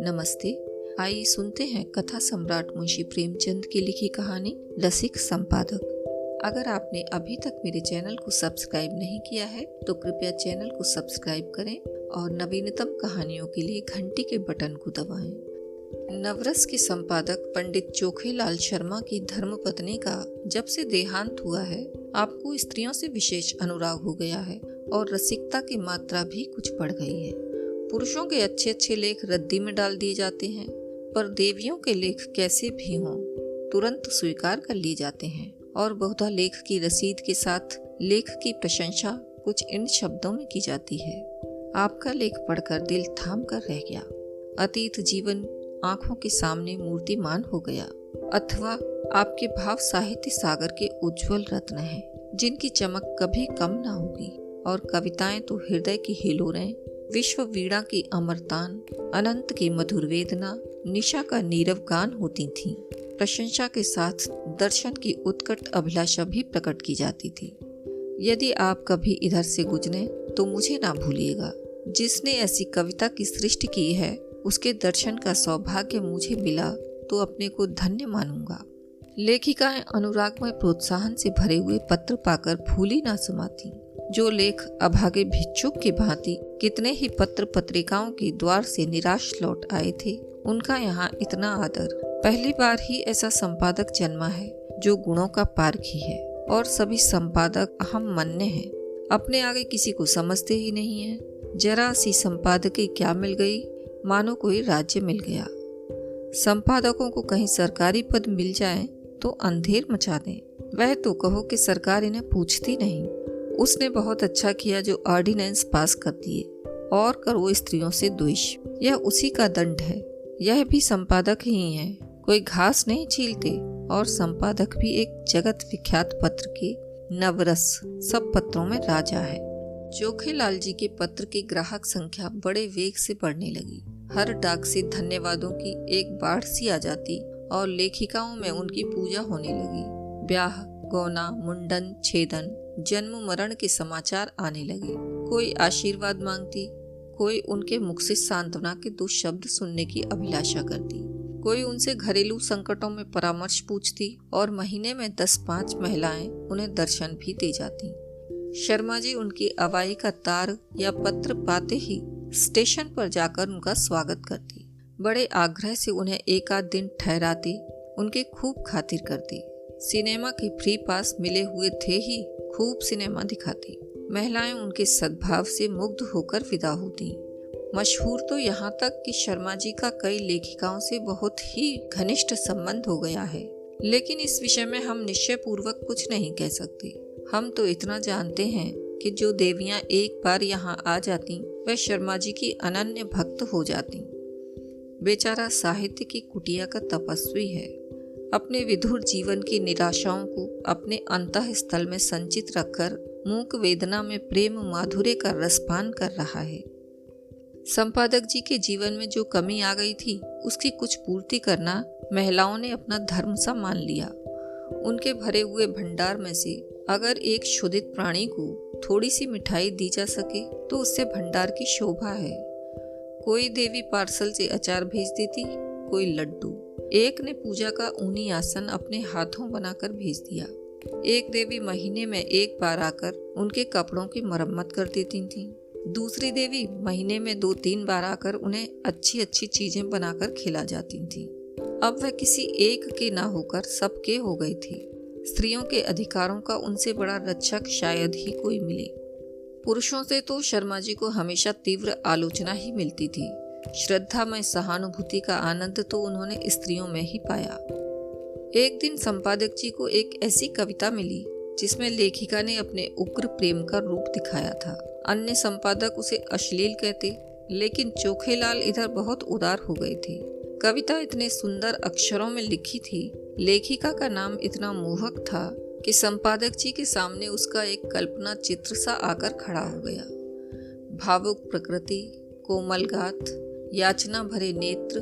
नमस्ते। आइए सुनते हैं कथा सम्राट मुंशी प्रेमचंद की लिखी कहानी रसिक संपादक। अगर आपने अभी तक मेरे चैनल को सब्सक्राइब नहीं किया है तो कृपया चैनल को सब्सक्राइब करें और नवीनतम कहानियों के लिए घंटी के बटन को दबाएं। नवरस के संपादक पंडित चोखेलाल शर्मा की धर्मपत्नी का जब से देहांत हुआ है, आपको स्त्रियों से विशेष अनुराग हो गया है और रसिकता की मात्रा भी कुछ बढ़ गई है। पुरुषों के अच्छे अच्छे लेख रद्दी में डाल दिए जाते हैं, पर देवियों के लेख कैसे भी हों तुरंत स्वीकार कर लिए जाते हैं और बहुधा लेख की रसीद के साथ लेख की प्रशंसा कुछ इन शब्दों में की जाती है। आपका लेख पढ़कर दिल थाम कर रह गया। अतीत जीवन आंखों के सामने मूर्तिमान हो गया। अथवा आपके भाव साहित्य सागर के उज्जवल रत्न हैं, जिनकी चमक कभी कम ना होगी। और कविताएं तो हृदय की हिलोरें, विश्व वीणा की अमरतान, अनंत की मधुर वेदना, निशा का नीरव गान होती थीं। प्रशंसा के साथ दर्शन की उत्कट अभिलाषा भी प्रकट की जाती थी। यदि आप कभी इधर से गुजरे तो मुझे ना भूलिएगा। जिसने ऐसी कविता की सृष्टि की है उसके दर्शन का सौभाग्य मुझे मिला तो अपने को धन्य मानूंगा। लेखिकाएं अनुरागमय प्रोत्साहन से भरे हुए पत्र पाकर फूली ना समाती। जो लेख अभागे भिक्षुक की भांति कितने ही पत्र पत्रिकाओं के द्वार से निराश लौट आए थे, उनका यहाँ इतना आदर। पहली बार ही ऐसा संपादक जन्मा है जो गुणों का पारखी है, और सभी संपादक अहम मन्य हैं, अपने आगे किसी को समझते ही नहीं है। जरा सी संपादकी क्या मिल गई, मानो कोई राज्य मिल गया। संपादकों को कहीं सरकारी पद मिल जाए तो अंधेर मचा दें। वह तो कहो कि सरकार इन्हें पूछती नहीं। उसने बहुत अच्छा किया जो ऑर्डिनेंस पास कर दिए, और करो स्त्रियों से द्वेष, यह उसी का दंड है। यह भी संपादक ही हैं, कोई घास नहीं छीलते। और संपादक भी एक जगत विख्यात पत्र के नवरस, सब पत्रों में राजा है। चोखेलाल जी के पत्र की ग्राहक संख्या बड़े वेग से बढ़ने लगी। हर डाक से धन्यवादों की एक बाढ़ सी आ जाती और लेखिकाओं में उनकी पूजा होने लगी। ब्याह, गौना, मुंडन, छेदन, जन्म मरण के समाचार आने लगे। कोई आशीर्वाद मांगती, कोई उनके मुख से सांत्वना के 2 शब्द सुनने की अभिलाषा करती, कोई उनसे घरेलू संकटों में परामर्श पूछती, और महीने में 10-5 महिलाएं उन्हें दर्शन भी दे जाती। शर्मा जी उनकी अवाई का तार या पत्र पाते ही स्टेशन पर जाकर उनका स्वागत करती। बड़े आग्रह से उन्हें एक आध दिन ठहराते, उनके खूब खातिर करती। सिनेमा के फ्री पास मिले हुए थे ही खूब सिनेमा दिखाती। महिलाएं उनके सद्भाव से मुग्ध होकर विदा होती। मशहूर तो यहाँ तक कि शर्मा जी का कई लेखिकाओं से बहुत ही घनिष्ठ संबंध हो गया है। लेकिन इस विषय में हम निश्चय पूर्वक कुछ नहीं कह सकते। हम तो इतना जानते हैं कि जो देवियाँ एक बार यहाँ आ जाती वह शर्मा जी की अनन्य भक्त हो जाती। बेचारा साहित्य की कुटिया का तपस्वी है। अपने विधुर जीवन की निराशाओं को अपने अंतःस्थल में संचित रखकर मूक वेदना में प्रेम माधुर्य का रसपान कर रहा है। संपादक जी के जीवन में जो कमी आ गई थी उसकी कुछ पूर्ति करना महिलाओं ने अपना धर्म सा मान लिया। उनके भरे हुए भंडार में से अगर एक क्षुधित प्राणी को थोड़ी सी मिठाई दी जा सके तो उससे भंडार की शोभा है। कोई देवी पार्सल से अचार भेज देती, कोई लड्डू। एक ने पूजा का ऊनी आसन अपने हाथों बनाकर भेज दिया। एक देवी महीने में एक बार आकर उनके कपड़ों की मरम्मत कर देती थी। दूसरी देवी महीने में 2-3 बार आकर उन्हें अच्छी अच्छी चीजें बनाकर खिला जाती थी। अब वह किसी एक के ना होकर सबके हो गए थे। स्त्रियों के अधिकारों का उनसे बड़ा रक्षक शायद ही कोई मिले। पुरुषों से तो शर्मा जी को हमेशा तीव्र आलोचना ही मिलती थी। श्रद्धा में सहानुभूति का आनंद तो उन्होंने स्त्रियों में ही पाया। एक दिन संपादक जी को एक ऐसी कविता मिली जिसमें लेखिका ने अपने उग्र प्रेम का रूप दिखाया था। अन्य संपादक उसे अश्लील कहते, लेकिन चोखेलाल इधर बहुत उदार हो गए थे। कविता इतने सुंदर अक्षरों में लिखी थी, लेखिका का नाम इतना मोहक था कि संपादक जी के सामने उसका एक कल्पना चित्र सा आकर खड़ा हो गया। भावुक प्रकृति, कोमल गाथ, याचना भरे नेत्र,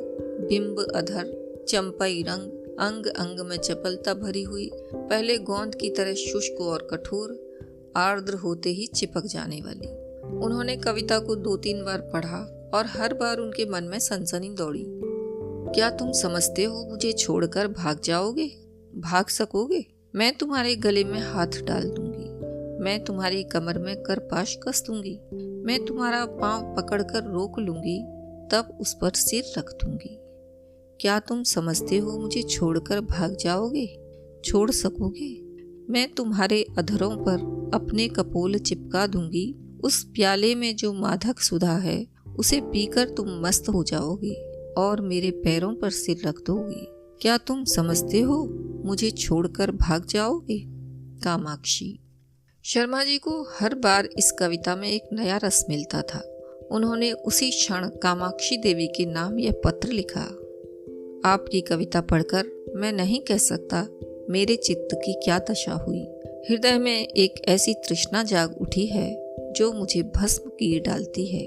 बिंब अधर, चंपई रंग, अंग अंग में चपलता भरी हुई, पहले गोंद की तरह शुष्क और कठोर, आर्द्र होते ही चिपक जाने वाली। उन्होंने कविता को 2-3 बार पढ़ा और हर बार उनके मन में सनसनी दौड़ी। क्या तुम समझते हो मुझे छोड़कर भाग जाओगे? भाग सकोगे? मैं तुम्हारे गले में हाथ डाल दूंगी, मैं तुम्हारी कमर में करपाश कस दूंगी, मैं तुम्हारा पांव पकड़कर रोक लूंगी, तब उस पर सिर रख दूंगी। क्या तुम समझते हो मुझे छोड़कर भाग जाओगे? छोड़ सकोगे? मैं तुम्हारे अधरों पर अपने कपोल चिपका दूंगी, उस प्याले में जो मादक सुधा है उसे पीकर तुम मस्त हो जाओगे और मेरे पैरों पर सिर रख दोगे। क्या तुम समझते हो मुझे छोड़कर भाग जाओगे? कामाक्षी। शर्मा जी को हर बार इस कविता में एक नया रस मिलता था। उन्होंने उसी क्षण कामाक्षी देवी के नाम यह पत्र लिखा। आपकी कविता पढ़कर मैं नहीं कह सकता मेरे चित्त की क्या दशा हुई। हृदय में एक ऐसी तृष्णा जाग उठी है जो मुझे भस्म किए डालती है।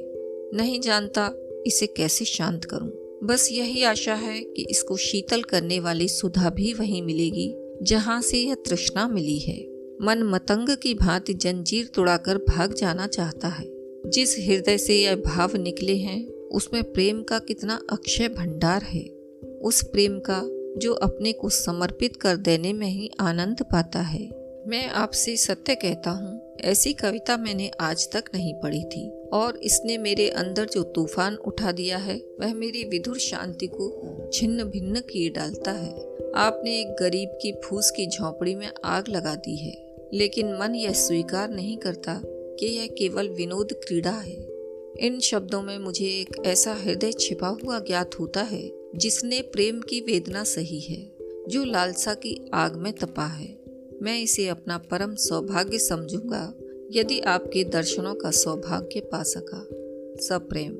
नहीं जानता इसे कैसे शांत करूं। बस यही आशा है कि इसको शीतल करने वाली सुधा भी वहीं मिलेगी जहां से यह तृष्णा मिली है। मन मतंग की भांति जंजीर तोड़ाकर भाग जाना चाहता है। जिस हृदय से यह भाव निकले हैं उसमें प्रेम का कितना अक्षय भंडार है। उस प्रेम का जो अपने को समर्पित कर देने में ही आनंद पाता है। मैं आपसे सत्य कहता हूँ, ऐसी कविता मैंने आज तक नहीं पढ़ी थी और इसने मेरे अंदर जो तूफान उठा दिया है वह मेरी विधुर शांति को छिन्न भिन्न किए डालता है। आपने एक गरीब की फूस की झोंपड़ी में आग लगा दी है, लेकिन मन यह स्वीकार नहीं करता कि यह केवल विनोद क्रीड़ा है। इन शब्दों में मुझे एक ऐसा हृदय छिपा हुआ ज्ञात होता है जिसने प्रेम की वेदना सही है, जो लालसा की आग में तपा है। मैं इसे अपना परम सौभाग्य समझूंगा यदि आपके दर्शनों का सौभाग्य पा सका। सप्रेम।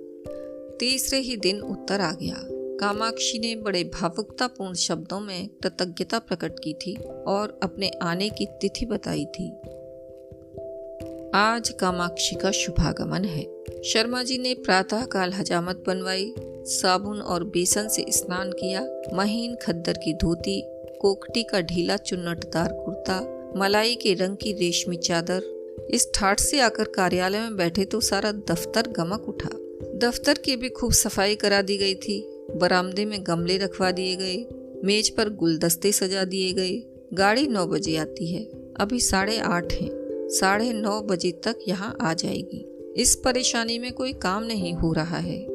तीसरे ही दिन उत्तर आ गया। कामाक्षी ने बड़े भावुकतापूर्ण शब्दों में कृतज्ञता प्रकट की थी और अपने आने की तिथि बताई थी। आज कामाक्षी का शुभागमन है। शर्मा जी ने प्रातः काल हजामत बनवाई, साबुन और बेसन से स्नान किया, महीन खद्दर की धोती, कोकटी का ढीला चुन्नटदार कुर्ता, मलाई के रंग की रेशमी चादर। इस ठाठ से आकर कार्यालय में बैठे तो सारा दफ्तर गमक उठा। दफ्तर की भी खूब सफाई करा दी गई थी। बरामदे में गमले रखवा दिए गए, मेज पर गुलदस्ते सजा दिए गए। गाड़ी 9 बजे आती है, अभी 8:30 हैं। 9:30 बजे तक यहाँ आ जाएगी। इस परेशानी में कोई काम नहीं हो रहा है।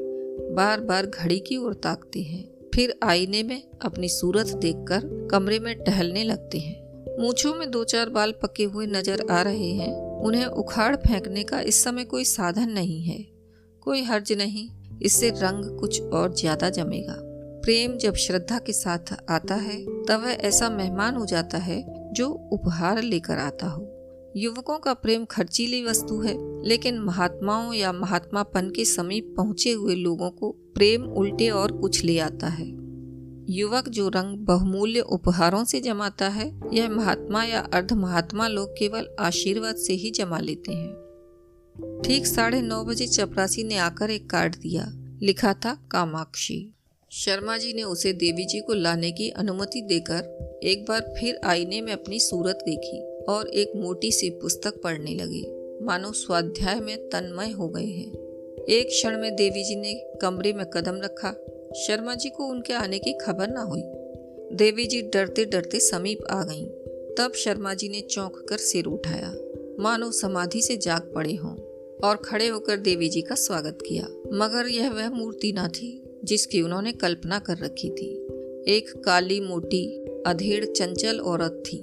बार बार घड़ी की ओर ताकते हैं, फिर आईने में अपनी सूरत देखकर कमरे में टहलने लगते हैं। मूंछों में 2-4 बाल पके हुए नजर आ रहे हैं। उन्हें उखाड़ फेंकने का इस समय कोई साधन नहीं है। कोई हर्ज नहीं, इससे रंग कुछ और ज्यादा जमेगा। प्रेम जब श्रद्धा के साथ आता है तब वह ऐसा मेहमान हो जाता है जो उपहार लेकर आता हो। युवकों का प्रेम खर्चीली वस्तु है, लेकिन महात्माओं या महात्मापन के समीप पहुंचे हुए लोगों को प्रेम उल्टे और कुछ ले आता है। युवक जो रंग बहुमूल्य उपहारों से जमाता है, यह महात्मा या अर्ध महात्मा लोग केवल आशीर्वाद से ही जमा लेते हैं। ठीक 9:30 बजे चपरासी ने आकर एक कार्ड दिया। लिखा था कामाक्षी। शर्मा जी ने उसे देवी जी को लाने की अनुमति देकर एक बार फिर आईने में अपनी सूरत देखी और एक मोटी सी पुस्तक पढ़ने लगे, मानो स्वाध्याय में तन्मय हो गए हैं। एक क्षण में देवी जी ने कमरे में कदम रखा। शर्मा जी को उनके आने की खबर न हुई। देवी जी डरते डरते समीप आ गईं। तब शर्मा जी ने चौंक कर सिर उठाया, मानो समाधि से जाग पड़े हों, और खड़े होकर देवी जी का स्वागत किया। मगर यह वह मूर्ति न थी जिसकी उन्होंने कल्पना कर रखी थी। एक काली मोटी अधेड़ चंचल औरत थी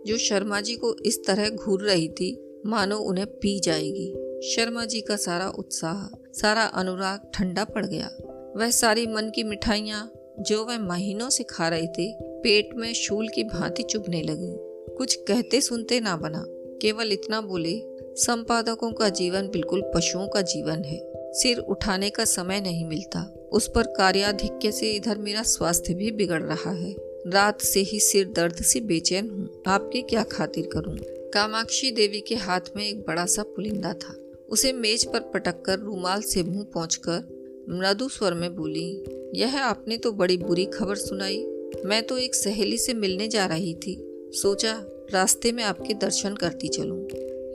जो शर्मा जी को इस तरह घूर रही थी मानो उन्हें पी जाएगी। शर्मा जी का सारा उत्साह, सारा अनुराग ठंडा पड़ गया। वह सारी मन की मिठाइयाँ जो वह महीनों से खा रहे थे पेट में शूल की भांति चुभने लगी। कुछ कहते सुनते ना बना, केवल इतना बोले, संपादकों का जीवन बिल्कुल पशुओं का जीवन है। सिर उठाने का समय नहीं मिलता। उस पर कार्याधिक्य से इधर मेरा स्वास्थ्य भी बिगड़ रहा है। रात से ही सिर दर्द से बेचैन हूँ। आपकी क्या खातिर करूँ। कामाक्षी देवी के हाथ में एक बड़ा सा पुलिंदा था। उसे मेज पर पटक कर रूमाल से मुंह पोंछकर मृदु स्वर में बोली, यह आपने तो बड़ी बुरी खबर सुनाई। मैं तो एक सहेली से मिलने जा रही थी, सोचा रास्ते में आपके दर्शन करती चलूं।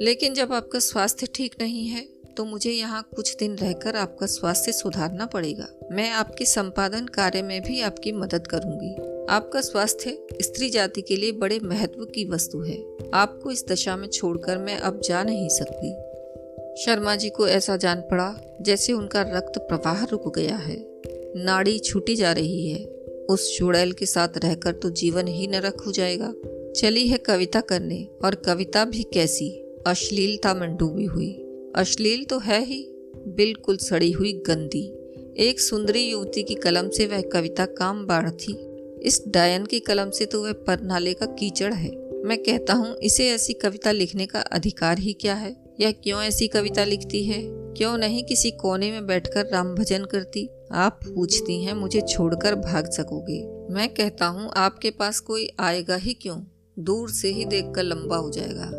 लेकिन जब आपका स्वास्थ्य ठीक नहीं है तो मुझे यहाँ कुछ दिन रहकर आपका स्वास्थ्य सुधारना पड़ेगा। मैं आपके संपादन कार्य में भी आपकी मदद करूंगी। आपका स्वास्थ्य स्त्री जाति के लिए बड़े महत्व की वस्तु है। आपको इस दशा में छोड़कर मैं अब जा नहीं सकती। शर्मा जी को ऐसा जान पड़ा जैसे उनका रक्त प्रवाह रुक गया है, नाड़ी छूटी जा रही है। उस चुड़ैल के साथ रहकर तो जीवन ही नरक हो जाएगा। चली है कविता करने, और कविता भी कैसी, अश्लीलता में डूबी हुई। अश्लील तो है ही, बिल्कुल सड़ी हुई गंदी। एक सुंदरी युवती की कलम से वह कविता काम बाढ़ थी, इस डायन की कलम से तो वह परनाले का कीचड़ है। मैं कहता हूँ इसे ऐसी कविता लिखने का अधिकार ही क्या है? यह क्यों ऐसी कविता लिखती है? क्यों नहीं किसी कोने में बैठकर राम भजन करती? आप पूछती हैं मुझे छोड़कर भाग सकोगे। मैं कहता हूँ आपके पास कोई आएगा ही क्यों, दूर से ही देखकर लंबा हो जाएगा।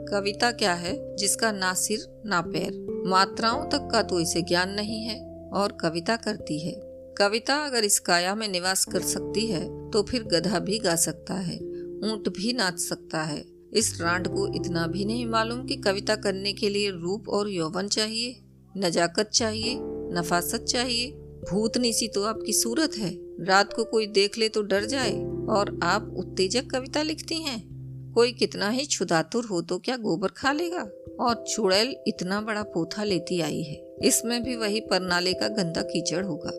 कविता क्या है जिसका ना सिर ना पैर, मात्राओं तक का तो इसे ज्ञान नहीं है, और कविता करती है। कविता अगर इस काया में निवास कर सकती है तो फिर गधा भी गा सकता है, ऊंट भी नाच सकता है। इस रांड को इतना भी नहीं मालूम कि कविता करने के लिए रूप और यौवन चाहिए, नजाकत चाहिए, नफासत चाहिए। भूतनी सी तो आपकी सूरत है, रात को कोई देख ले तो डर जाए, और आप उत्तेजक कविता लिखती हैं। कोई कितना ही क्षुधातुर हो तो क्या गोबर खा लेगा? और चुड़ैल इतना बड़ा पोथा लेती आई है, इसमें भी वही परनाले का गंदा कीचड़ होगा।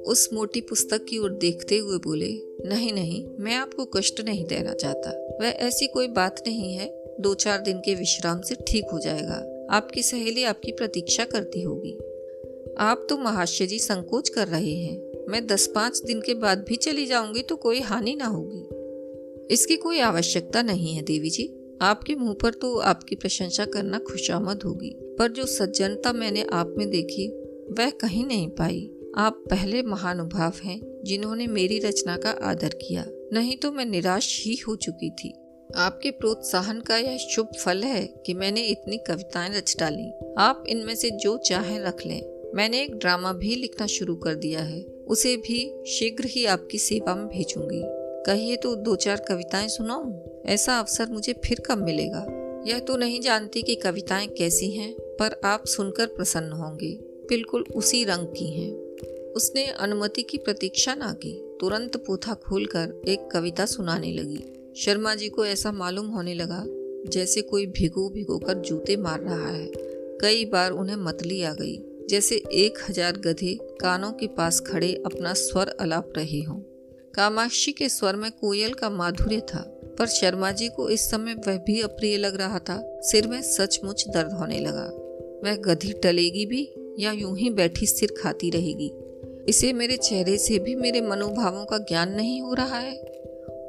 उस मोटी पुस्तक की ओर देखते हुए बोले, नहीं नहीं, मैं आपको कष्ट नहीं देना चाहता। वह ऐसी कोई बात नहीं है, 2-4 दिन के विश्राम से ठीक हो जाएगा। आपकी सहेली आपकी प्रतीक्षा करती होगी। आप तो महाशय जी संकोच कर रहे हैं। मैं 10-5 दिन के बाद भी चली जाऊंगी तो कोई हानि ना होगी। इसकी कोई आवश्यकता नहीं है देवी जी। आपके मुंह पर तो आपकी प्रशंसा करना खुशामद होगी, पर जो सज्जनता मैंने आप में देखी वह कहीं नहीं पाई। आप पहले महानुभाव हैं जिन्होंने मेरी रचना का आदर किया, नहीं तो मैं निराश ही हो चुकी थी। आपके प्रोत्साहन का यह शुभ फल है कि मैंने इतनी कविताएं रच डाली। आप इनमें से जो चाहें रख लें। मैंने एक ड्रामा भी लिखना शुरू कर दिया है, उसे भी शीघ्र ही आपकी सेवा में भेजूंगी। कहिए तो 2-4 कविताएं सुनाऊं? ऐसा अवसर मुझे फिर कब मिलेगा? यह तो नहीं जानती कि कविताएं कैसी हैं, पर आप सुनकर प्रसन्न होंगे, बिल्कुल उसी रंग की हैं। उसने अनुमति की प्रतीक्षा ना की, तुरंत पोथा खोलकर एक कविता सुनाने लगी। शर्मा जी को ऐसा मालूम होने लगा जैसे कोई भिगो भिगो कर जूते मार रहा है। कई बार उन्हें मतली आ गई, जैसे 1000 गधे कानों के पास खड़े अपना स्वर अलाप रहे हों। कामाक्षी के स्वर में कोयल का माधुर्य था, पर शर्मा जी को इस समय वह भी अप्रिय लग रहा था। सिर में सचमुच दर्द होने लगा। वह गधी टलेगी भी या यूं ही बैठी सिर खाती रहेगी? इसे मेरे चेहरे से भी मेरे मनोभावों का ज्ञान नहीं हो रहा है।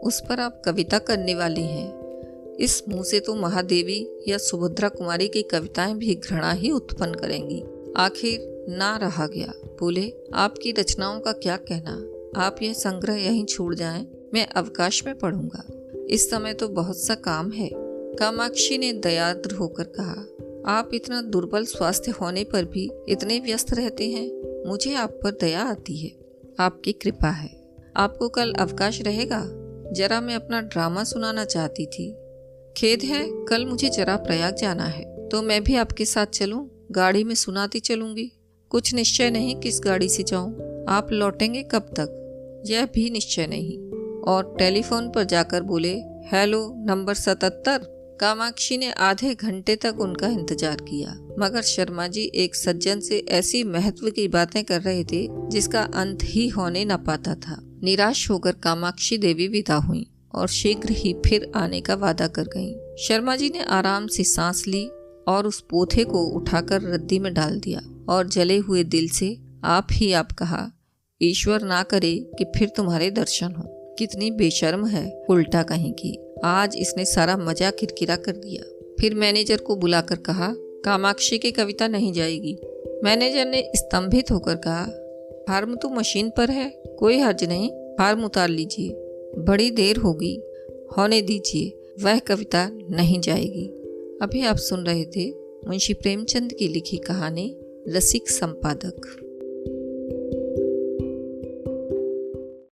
उस पर आप कविता करने वाली हैं। इस मुंह से तो महादेवी या सुभद्रा कुमारी की कविताएं भी घृणा ही उत्पन्न करेंगी। आखिर ना रहा गया, बोले, आपकी रचनाओं का क्या कहना? आप यह संग्रह यहीं छोड़ जाएं, मैं अवकाश में पढ़ूंगा। इस समय तो बहुत सा काम है। कामाक्षी ने दयाद्र होकर कहा, आप इतना दुर्बल स्वास्थ्य होने पर भी इतने व्यस्त रहते हैं, मुझे आप पर दया आती है। आपकी कृपा है। आपको कल अवकाश रहेगा? जरा मैं अपना ड्रामा सुनाना चाहती थी। खेद है, कल मुझे जरा प्रयाग जाना है, तो मैं भी आपके साथ चलूं? गाड़ी में सुनाती चलूंगी। कुछ निश्चय नहीं किस गाड़ी से जाऊं। आप लौटेंगे कब तक? यह भी निश्चय नहीं। और टेलीफोन पर जाकर बोले, हेलो नंबर 77। कामाक्षी ने आधे घंटे तक उनका इंतजार किया, मगर शर्मा जी एक सज्जन से ऐसी महत्व की बातें कर रहे थे जिसका अंत ही होने न पाता था। निराश होकर कामाक्षी देवी विदा हुई और शीघ्र ही फिर आने का वादा कर गईं। शर्मा जी ने आराम से सांस ली और उस पोथे को उठाकर रद्दी में डाल दिया और जले हुए दिल से आप ही आप कहा, ईश्वर ना करे कि फिर तुम्हारे दर्शन हो। कितनी बेशर्म है, उल्टा कहीं की। आज इसने सारा मजा किरकिरा कर दिया। फिर मैनेजर को बुलाकर कहा, कामाक्षी की कविता नहीं जाएगी। मैनेजर ने स्तंभित होकर कहा, फार्म तो मशीन पर है, कोई हर्ज नहीं, फार्म उतार लीजिए। बड़ी देर होगी, होने दीजिए, वह कविता नहीं जाएगी। अभी आप सुन रहे थे मुंशी प्रेमचंद की लिखी कहानी रसिक संपादक।